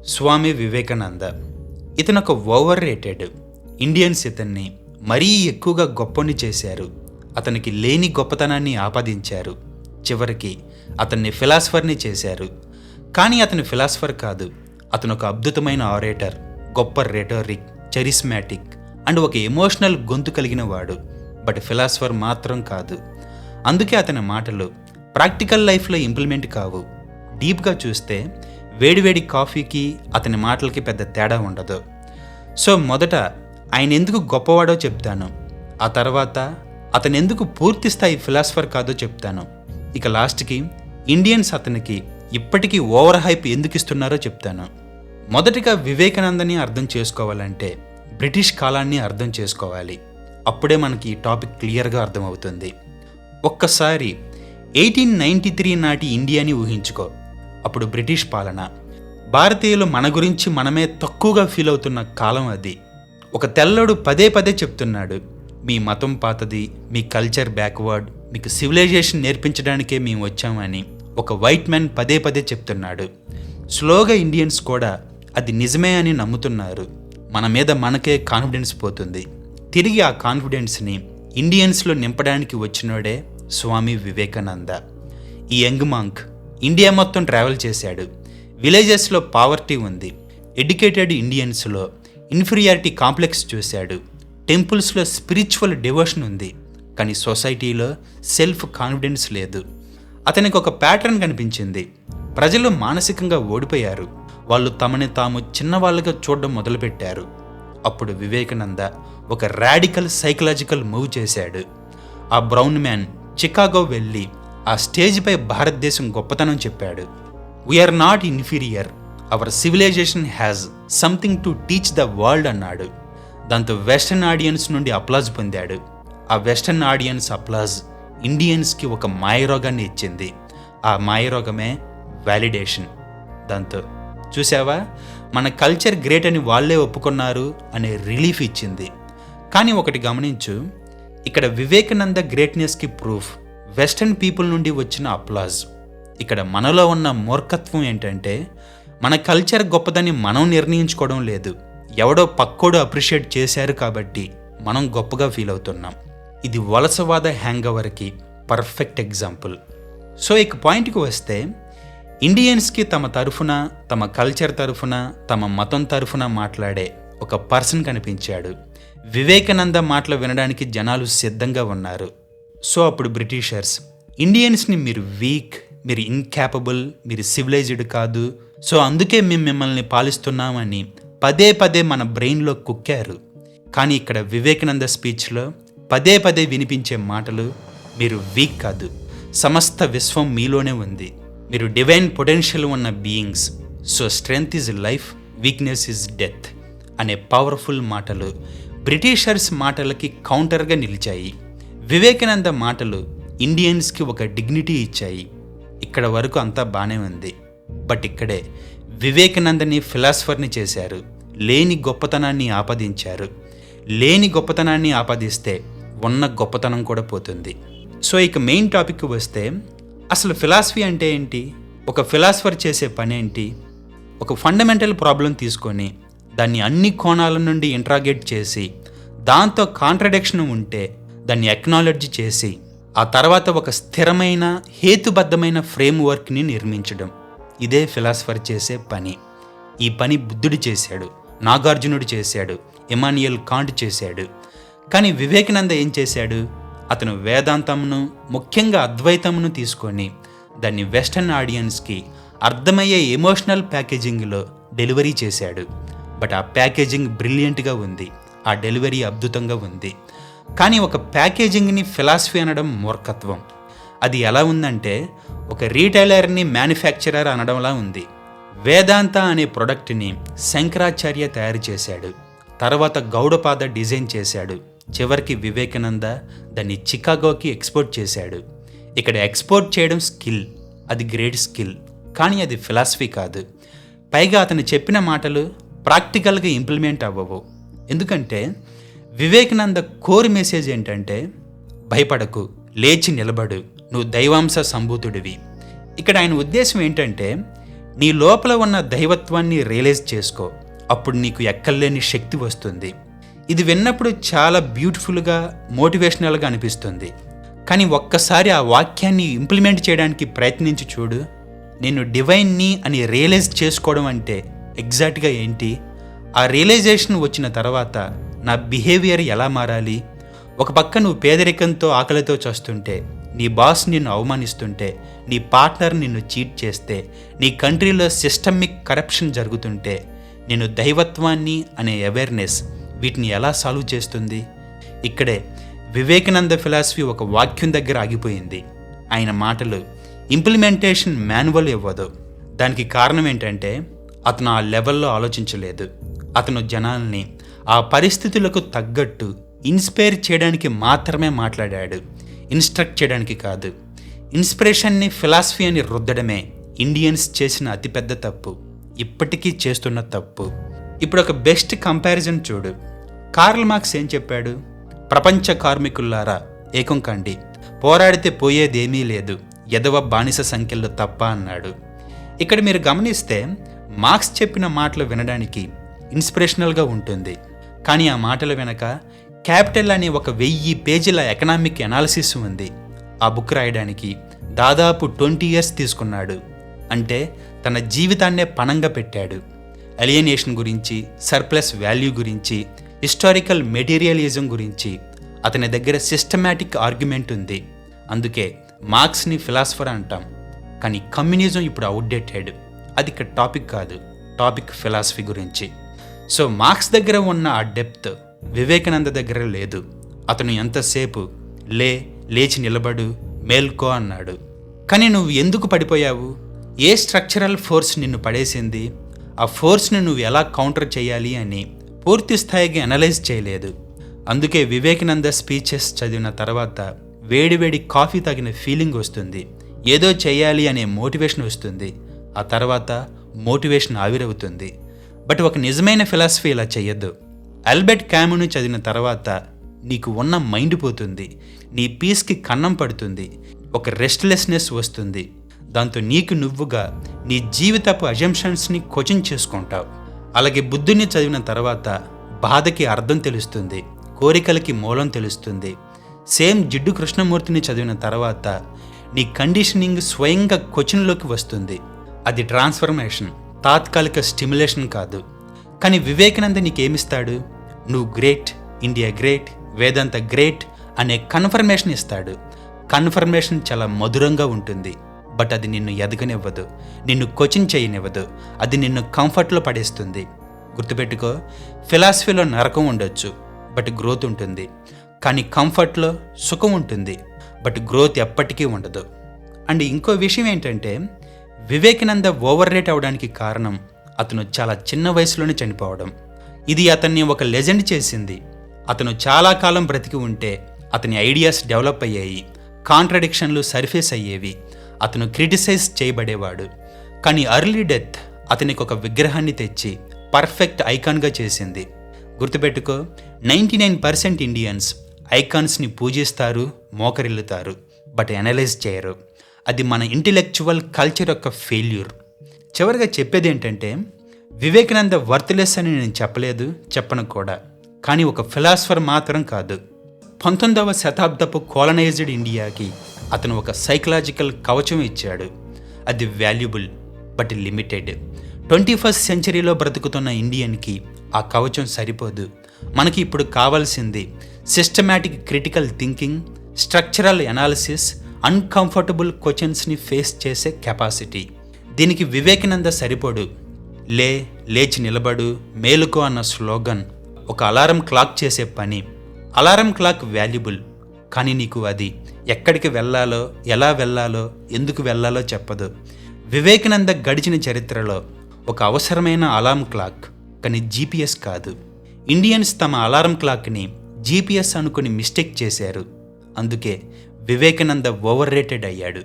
స్వామి వివేకానంద. ఇతను ఒక over rated. Indians ఇతన్ని మరీ ఎక్కువగా గొప్పని చేశారు. అతనికి లేని గొప్పతనాన్ని ఆపాదించారు. చివరికి అతన్ని ఫిలాసఫర్ని చేశారు. కానీ అతను ఫిలాసఫర్ కాదు. అతను ఒక అద్భుతమైన ఆరేటర్, గొప్ప రెటోరిక్, చరిస్మాటిక్ అండ్ ఒక ఎమోషనల్ గొంతు కలిగిన వాడు. బట్ ఫిలాసఫర్ మాత్రం కాదు. అందుకే అతని మాటలు ప్రాక్టికల్ లైఫ్లో ఇంప్లిమెంట్ కావు. డీప్గా చూస్తే వేడివేడి కాఫీకి అతని మాటలకి పెద్ద తేడా ఉండదు. సో మొదట ఆయన ఎందుకు గొప్పవాడో చెప్తాను. ఆ తర్వాత అతను ఎందుకు పూర్తి స్థాయి ఫిలాసఫర్ కాదో చెప్తాను. ఇక లాస్ట్కి ఇండియన్స్ అతనికి ఇప్పటికీ ఓవర్ హైప్ ఎందుకు ఇస్తున్నారో చెప్తాను. మొదటిగా వివేకానందని అర్థం చేసుకోవాలంటే బ్రిటిష్ కాలాన్ని అర్థం చేసుకోవాలి. అప్పుడే మనకి ఈ టాపిక్ క్లియర్గా అర్థమవుతుంది. ఒక్కసారి 1893 నాటి ఇండియాని ఊహించుకో. అప్పుడు బ్రిటిష్ పాలన. భారతీయులు మన గురించి మనమే తక్కువగా ఫీల్ అవుతున్న కాలం అది. ఒక తెల్లోడు పదే పదే చెప్తున్నాడు, మీ మతం పాతది, మీ కల్చర్ బ్యాక్వర్డ్, మీకు సివిలైజేషన్ నేర్పించడానికే మేము వచ్చామని ఒక వైట్ మ్యాన్ పదే పదే చెప్తున్నాడు. స్లోగా ఇండియన్స్ కూడా అది నిజమే అని నమ్ముతున్నారు. మన మీద మనకే కాన్ఫిడెన్స్ పోతుంది. తిరిగి ఆ కాన్ఫిడెన్స్ని ఇండియన్స్లో నింపడానికి వచ్చినోడే స్వామి వివేకానంద. ఈ యంగ్ మాంక్ ఇండియా మొత్తం ట్రావెల్ చేశాడు. విలేజెస్లో పావర్టీ ఉంది. ఎడ్యుకేటెడ్ ఇండియన్స్లో ఇన్ఫీరియారిటీ కాంప్లెక్స్ చూశాడు. టెంపుల్స్లో స్పిరిచువల్ డివోషన్ ఉంది. కానీ సొసైటీలో సెల్ఫ్ కాన్ఫిడెన్స్ లేదు. అతనికి ఒక ప్యాటర్న్ కనిపించింది. ప్రజలు మానసికంగా ఓడిపోయారు. వాళ్ళు తమని తాము చిన్నవాళ్ళుగా చూడడం మొదలుపెట్టారు. అప్పుడు వివేకానంద ఒక రాడికల్ సైకలాజికల్ మూవ్ చేశాడు. ఆ బ్రౌన్ మ్యాన్ చికాగో వెళ్ళి ఆ స్టేజ్పై భారతదేశం గొప్పతనం చెప్పాడు. We are not inferior, our civilization has something to teach the world అన్నాడు. దాంతో వెస్టర్న్ ఆడియన్స్ నుండి అప్లాజ్ పొందాడు. ఆ వెస్టర్న్ ఆడియన్స్ అప్లాజ్ ఇండియన్స్కి ఒక మాయరోగాన్ని ఇచ్చింది. ఆ మాయరోగమే వ్యాలిడేషన్. దాంతో చూసావా, మన కల్చర్ గ్రేట్ అని వాళ్ళే ఒప్పుకున్నారు అనే రిలీఫ్ ఇచ్చింది. కానీ ఒకటి గమనించు, ఇక్కడ వివేకానంద గ్రేట్నెస్కి ప్రూఫ్ వెస్టర్న్ పీపుల్ నుండి వచ్చిన అప్లాజ్. ఇక్కడ మనలో ఉన్న మూర్ఖత్వం ఏంటంటే మన కల్చర్ గొప్పదని మనం నిర్ణయించుకోవడం లేదు. ఎవడో పక్కోడు అప్రిషియేట్ చేశారు కాబట్టి మనం గొప్పగా ఫీల్ అవుతున్నాం. ఇది వలసవాద హ్యాంగ్ ఓవర్కి పర్ఫెక్ట్ ఎగ్జాంపుల్. సో ఇక పాయింట్కి వస్తే, ఇండియన్స్కి తమ తరఫున, తమ కల్చర్ తరఫున, తమ మతం తరఫున మాట్లాడే ఒక పర్సన్ కనిపించాడు. వివేకానంద మాటలు వినడానికి జనాలు సిద్ధంగా ఉన్నారు. సో అప్పుడు బ్రిటిషర్స్ ఇండియన్స్ని మీరు వీక్, మీరు ఇన్క్యాపబుల్, మీరు సివిలైజ్డ్ కాదు, సో అందుకే మేము మిమ్మల్ని పాలిస్తున్నామని పదే పదే మన బ్రెయిన్లో కుక్కారు. కానీ ఇక్కడ వివేకానంద స్పీచ్లో పదే పదే వినిపించే మాటలు, మీరు వీక్ కాదు, సమస్త విశ్వం మీలోనే ఉంది, మీరు డివైన్ పొటెన్షియల్ ఉన్న beings, so strength is life, weakness is death అనే పవర్ఫుల్ మాటలు బ్రిటిషర్స్ మాటలకి కౌంటర్గా నిలిచాయి. వివేకానంద మాటలు ఇండియన్స్కి ఒక డిగ్నిటీ ఇచ్చాయి. ఇక్కడ వరకు అంతా బాగానే ఉంది. బట్ ఇక్కడే వివేకానందని ఫిలాసఫర్ని చేశారు. లేని గొప్పతనాన్ని ఆపాదించారు. లేని గొప్పతనాన్ని ఆపాదిస్తే ఉన్న గొప్పతనం కూడా పోతుంది. సో ఇక మెయిన్ టాపిక్కి వస్తే, అసలు ఫిలాసఫీ అంటే ఏంటి? ఒక ఫిలాసఫర్ చేసే పని ఏంటి? ఒక ఫండమెంటల్ ప్రాబ్లం తీసుకొని దాన్ని అన్ని కోణాల నుండి ఇంట్రాగేట్ చేసి, దాంతో కాంట్రడిక్షన్ ఉంటే దాన్ని అక్నాలెడ్జ్ చేసి, ఆ తర్వాత ఒక స్థిరమైన హేతుబద్ధమైన ఫ్రేమ్వర్క్ని నిర్మించడం. ఇదే ఫిలాసఫర్ చేసే పని. ఈ పని బుద్ధుడు చేశాడు, నాగార్జునుడు చేశాడు, ఇమాన్యుయల్ కాంట్ చేశాడు. కానీ వివేకానంద ఏం చేశాడు? అతను వేదాంతమును, ముఖ్యంగా అద్వైతమును తీసుకొని దాన్ని వెస్టర్న్ ఆడియన్స్కి అర్థమయ్యే ఎమోషనల్ ప్యాకేజింగ్లో డెలివరీ చేశాడు. బట్ ఆ ప్యాకేజింగ్ బ్రిలియంట్గా ఉంది, ఆ డెలివరీ అద్భుతంగా ఉంది. కానీ ఒక ప్యాకేజింగ్ని ఫిలాసఫీ అనడం మూర్ఖత్వం. అది ఎలా ఉందంటే, ఒక రీటైలర్ని మ్యానుఫ్యాక్చరర్ అనడంలా ఉంది. వేదాంత అనే ప్రొడక్ట్ని శంకరాచార్య తయారు చేశాడు, తర్వాత గౌడపాద డిజైన్ చేశాడు, చివరికి వివేకానంద దాన్ని చికాగోకి ఎక్స్పోర్ట్ చేశాడు. ఇక్కడ ఎక్స్పోర్ట్ చేయడం స్కిల్, అది గ్రేట్ స్కిల్, కానీ అది ఫిలాసఫీ కాదు. పైగా అతను చెప్పిన మాటలు ప్రాక్టికల్గా ఇంప్లిమెంట్ అవ్వవు. ఎందుకంటే వివేకానంద కోర్ మెసేజ్ ఏంటంటే, భయపడకు, లేచి నిలబడు, నువ్వు దైవాంశ సంభూతుడివి. ఇక్కడ ఆయన ఉద్దేశం ఏంటంటే, నీ లోపల ఉన్న దైవత్వాన్ని రియలైజ్ చేసుకో, అప్పుడు నీకు ఎక్కలేని శక్తి వస్తుంది. ఇది విన్నప్పుడు చాలా బ్యూటిఫుల్గా, మోటివేషనల్గా అనిపిస్తుంది. కానీ ఒక్కసారి ఆ వాక్యాన్ని ఇంప్లిమెంట్ చేయడానికి ప్రయత్నించి చూడు. నేను డివైన్ని అని రియలైజ్ చేసుకోవడం అంటే ఎగ్జాక్ట్గా ఏంటి? ఆ రియలైజేషన్ వచ్చిన తర్వాత నా బిహేవియర్ ఎలా మారాలి? ఒక పక్క నువ్వు పేదరికంతో, ఆకలితో చస్తుంటే, నీ బాస్ నిన్ను అవమానిస్తుంటే, నీ పార్ట్నర్ నిన్ను చీట్ చేస్తే, నీ కంట్రీలో సిస్టమిక్ కరప్షన్ జరుగుతుంటే, నేను దైవత్వాన్ని అనే అవేర్నెస్ వీటిని ఎలా సాల్వ్ చేస్తుంది? ఇక్కడే వివేకానంద ఫిలాసఫీ ఒక వాక్యం దగ్గర ఆగిపోయింది. ఆయన మాటలు ఇంప్లిమెంటేషన్ మాన్యువల్ ఇవ్వదు. దానికి కారణం ఏంటంటే అతను ఆ లెవెల్లో ఆలోచించలేదు. అతను జనాల్ని ఆ పరిస్థితులకు తగ్గట్టు ఇన్స్పైర్ చేయడానికి మాత్రమే మాట్లాడాడు, ఇన్స్ట్రక్ట్ చేయడానికి కాదు. ఇన్స్పిరేషన్ని ఫిలాసఫీ అని రుద్దడమే ఇండియన్స్ చేసిన అతిపెద్ద తప్పు, ఇప్పటికీ చేస్తున్న తప్పు. ఇప్పుడు ఒక బెస్ట్ కంపారిజన్ చూడు. కార్ల్ మార్క్స్ ఏం చెప్పాడు? ప్రపంచ కార్మికుల్లారా ఏకం కండి, పోరాడితే పోయేదేమీ లేదు, ఎదవ బానిస సంఖ్యల్లో తప్ప అన్నాడు. ఇక్కడ మీరు గమనిస్తే మార్క్స్ చెప్పిన మాటలు వినడానికి ఇన్స్పిరేషనల్గా ఉంటుంది. కానీ ఆ మాటల వెనక క్యాపిటల్ అనే ఒక 1000 పేజీల ఎకనామిక్ అనాలిసిస్ ఉంది. ఆ బుక్ రాయడానికి దాదాపు 20 years తీసుకున్నాడు. అంటే తన జీవితాన్నే పణంగా పెట్టాడు. అలియనేషన్ గురించి, సర్ప్లస్ వాల్యూ గురించి, హిస్టారికల్ మెటీరియలిజం గురించి అతని దగ్గర సిస్టమాటిక్ ఆర్గ్యుమెంట్ ఉంది. అందుకే మార్క్స్ని ఫిలాసఫర్ అంటాం. కానీ కమ్యూనిజం ఇప్పుడు అవుట్డేటెడ్. అది ఇక్కడ టాపిక్ కాదు, టాపిక్ ఫిలాసఫీ గురించి. సో మార్క్స్ దగ్గర ఉన్న ఆ డెప్త్ వివేకానంద దగ్గర లేదు. అతను ఎంతసేపు లేచి నిలబడు, మేల్కో అన్నాడు. కానీ నువ్వు ఎందుకు పడిపోయావు? ఏ స్ట్రక్చరల్ ఫోర్స్ నిన్ను పడేసింది? ఆ ఫోర్స్ని నువ్వు ఎలా కౌంటర్ చేయాలి అని పూర్తి స్థాయిగా అనలైజ్ చేయలేదు. అందుకే వివేకానంద స్పీచెస్ చదివిన తర్వాత వేడివేడి కాఫీ తాగిన ఫీలింగ్ వస్తుంది, ఏదో చేయాలి అనే మోటివేషన్ వస్తుంది. ఆ తర్వాత మోటివేషన్ ఆవిరవుతుంది. బట్ ఒక నిజమైన ఫిలాసఫీ ఇలా చెయ్యొద్దు. ఆల్బర్ట్ క్యామును చదివిన తర్వాత నీకు ఉన్న మైండ్ పోతుంది, నీ పీస్కి కన్నం పడుతుంది, ఒక రెస్ట్లెస్నెస్ వస్తుంది. దాంతో నీకు నువ్వుగా నీ జీవితపు అజంప్షన్స్ని క్వశ్చన్ చేసుకుంటావు. అలాగే బుద్ధుని చదివిన తర్వాత బాధకి అర్థం తెలుస్తుంది, కోరికలకి మూలం తెలుస్తుంది. సేమ్ జిడ్డు కృష్ణమూర్తిని చదివిన తర్వాత నీ కండిషనింగ్ స్వయంగా క్వశ్చన్లోకి వస్తుంది. అది ట్రాన్స్ఫర్మేషన్, తాత్కాలిక స్టిమ్యులేషన్ కాదు. కానీ వివేకానంద నీకేమిస్తాడు? నువ్వు గ్రేట్, ఇండియా గ్రేట్, వేదాంత గ్రేట్ అనే కన్ఫర్మేషన్ ఇస్తాడు. కన్ఫర్మేషన్ చాలా మధురంగా ఉంటుంది. బట్ అది నిన్ను ఎదగనివ్వదు, నిన్ను క్వశ్చన్ చేయనివ్వదు. అది నిన్ను కంఫర్ట్లో పడేస్తుంది. గుర్తుపెట్టుకో, ఫిలాసఫీలో నరకం ఉండొచ్చు, బట్ గ్రోత్ ఉంటుంది. కానీ కంఫర్ట్లో సుఖం ఉంటుంది, బట్ గ్రోత్ ఎప్పటికీ ఉండదు. అండ్ ఇంకో విషయం ఏంటంటే, వివేకానంద ఓవర్ రేట్ అవడానికి కారణం అతను చాలా చిన్న వయసులోనే చనిపోవడం. ఇది అతన్ని ఒక లెజెండ్ చేసింది. అతను చాలా కాలం బ్రతికి ఉంటే అతని ఐడియాస్ డెవలప్ అయ్యాయి, కాంట్రడిక్షన్లు సర్ఫేస్ అయ్యేవి, అతను క్రిటిసైజ్ చేయబడేవాడు. కానీ అర్లీ డెత్ అతనికి ఒక విగ్రహాన్ని తెచ్చి పర్ఫెక్ట్ ఐకాన్గా చేసింది. గుర్తుపెట్టుకో, 99% ఇండియన్స్ ఐకాన్స్ని పూజిస్తారు, మోకరిల్లుతారు, బట్ అనలైజ్ చేయరు. అది మన ఇంటెలెక్చువల్ కల్చర్ యొక్క ఫెయిల్యూర్. చివరిగా చెప్పేది ఏంటంటే, వివేకానంద వర్త్లెస్ అని నేను చెప్పలేదు, చెప్పను కూడా. కానీ ఒక ఫిలాసఫర్ మాత్రం కాదు. 19వ శతాబ్దపు కోలనైజ్డ్ ఇండియాకి అతను ఒక సైకలాజికల్ కవచం ఇచ్చాడు. అది వాల్యుబుల్ బట్ లిమిటెడ్. 21st సెంచరీలో బ్రతుకుతున్న ఇండియన్కి ఆ కవచం సరిపోదు. మనకి ఇప్పుడు కావాల్సింది systematic critical thinking, structural analysis, uncomfortable క్వశ్చన్స్ని ఫేస్ చేసే కెపాసిటీ. దీనికి వివేకానంద సరిపోడు. లేచి నిలబడు, మేలుకో అన్న స్లోగన్ ఒక అలారం క్లాక్ చేసే పని. అలారం క్లాక్ వాల్యుబుల్, కానీ నీకు అది ఎక్కడికి వెళ్ళాలో, ఎలా వెళ్ళాలో, ఎందుకు వెళ్ళాలో చెప్పదు. వివేకానంద గడిచిన చరిత్రలో ఒక అవసరమైన అలారం క్లాక్, కానీ జీపీఎస్ కాదు. ఇండియన్స్ తమ అలారం క్లాక్ని జీపీఎస్ అనుకుని మిస్టేక్ చేశారు. అందుకే వివేకానంద ఓవర్ రేటెడ్ అయ్యాడు.